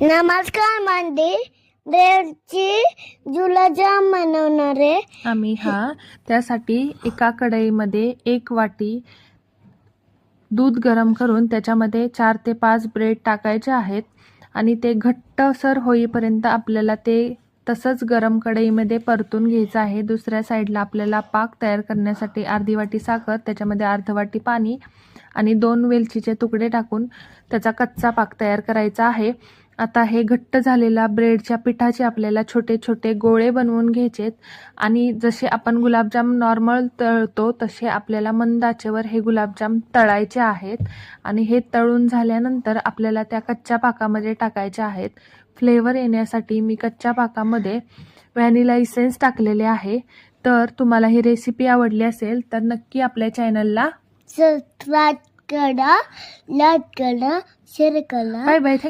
नमस्कार मंडळी, ब्रेडची गुलाबजाम बनवणार आहे आम्ही त्यासाठी एका कढईमध्ये 1 वाटी दूध गरम करून त्याच्यामध्ये 4 ते 5 ब्रेड टाकायचे आहेत आणि ते घट्टसर होईपर्यंत आपल्याला ते तसंच गरम कढईमध्ये परतून घ्यायचं आहे. दुसऱ्या साईडला आपल्याला पाक तयार करण्यासाठी अर्धी वाटी साखर, त्याच्यामध्ये अर्धी वाटी पाणी आणि 2 वेलचीचे तुकडे टाकून त्याचा कच्चा पाक तयार करायचा आहे. आता हे घट्ट झालेला ब्रेडच्या पिठाचे आपल्याला छोटे छोटे गोळे बनवून घ्यायचेत आणि जसे आपण गुलाबजाम नॉर्मल तळतो तसे आपल्याला मंद आचेवर हे गुलाबजाम तळायचे आहेत आणि हे तळून झाल्यानंतर आपल्याला त्या कच्च्या पाकामध्ये टाकायचे आहेत. फ्लेवर येण्यासाठी मी कच्च्या पाकामध्ये व्हॅनिला इसेन्स टाकलेले आहे. तर तुम्हाला ही रेसिपी आवडली असेल तर नक्की आपल्या चॅनलला सबस्क्राईब करा, लाईक करा, शेअर करा. Bye bye. थँक्यू.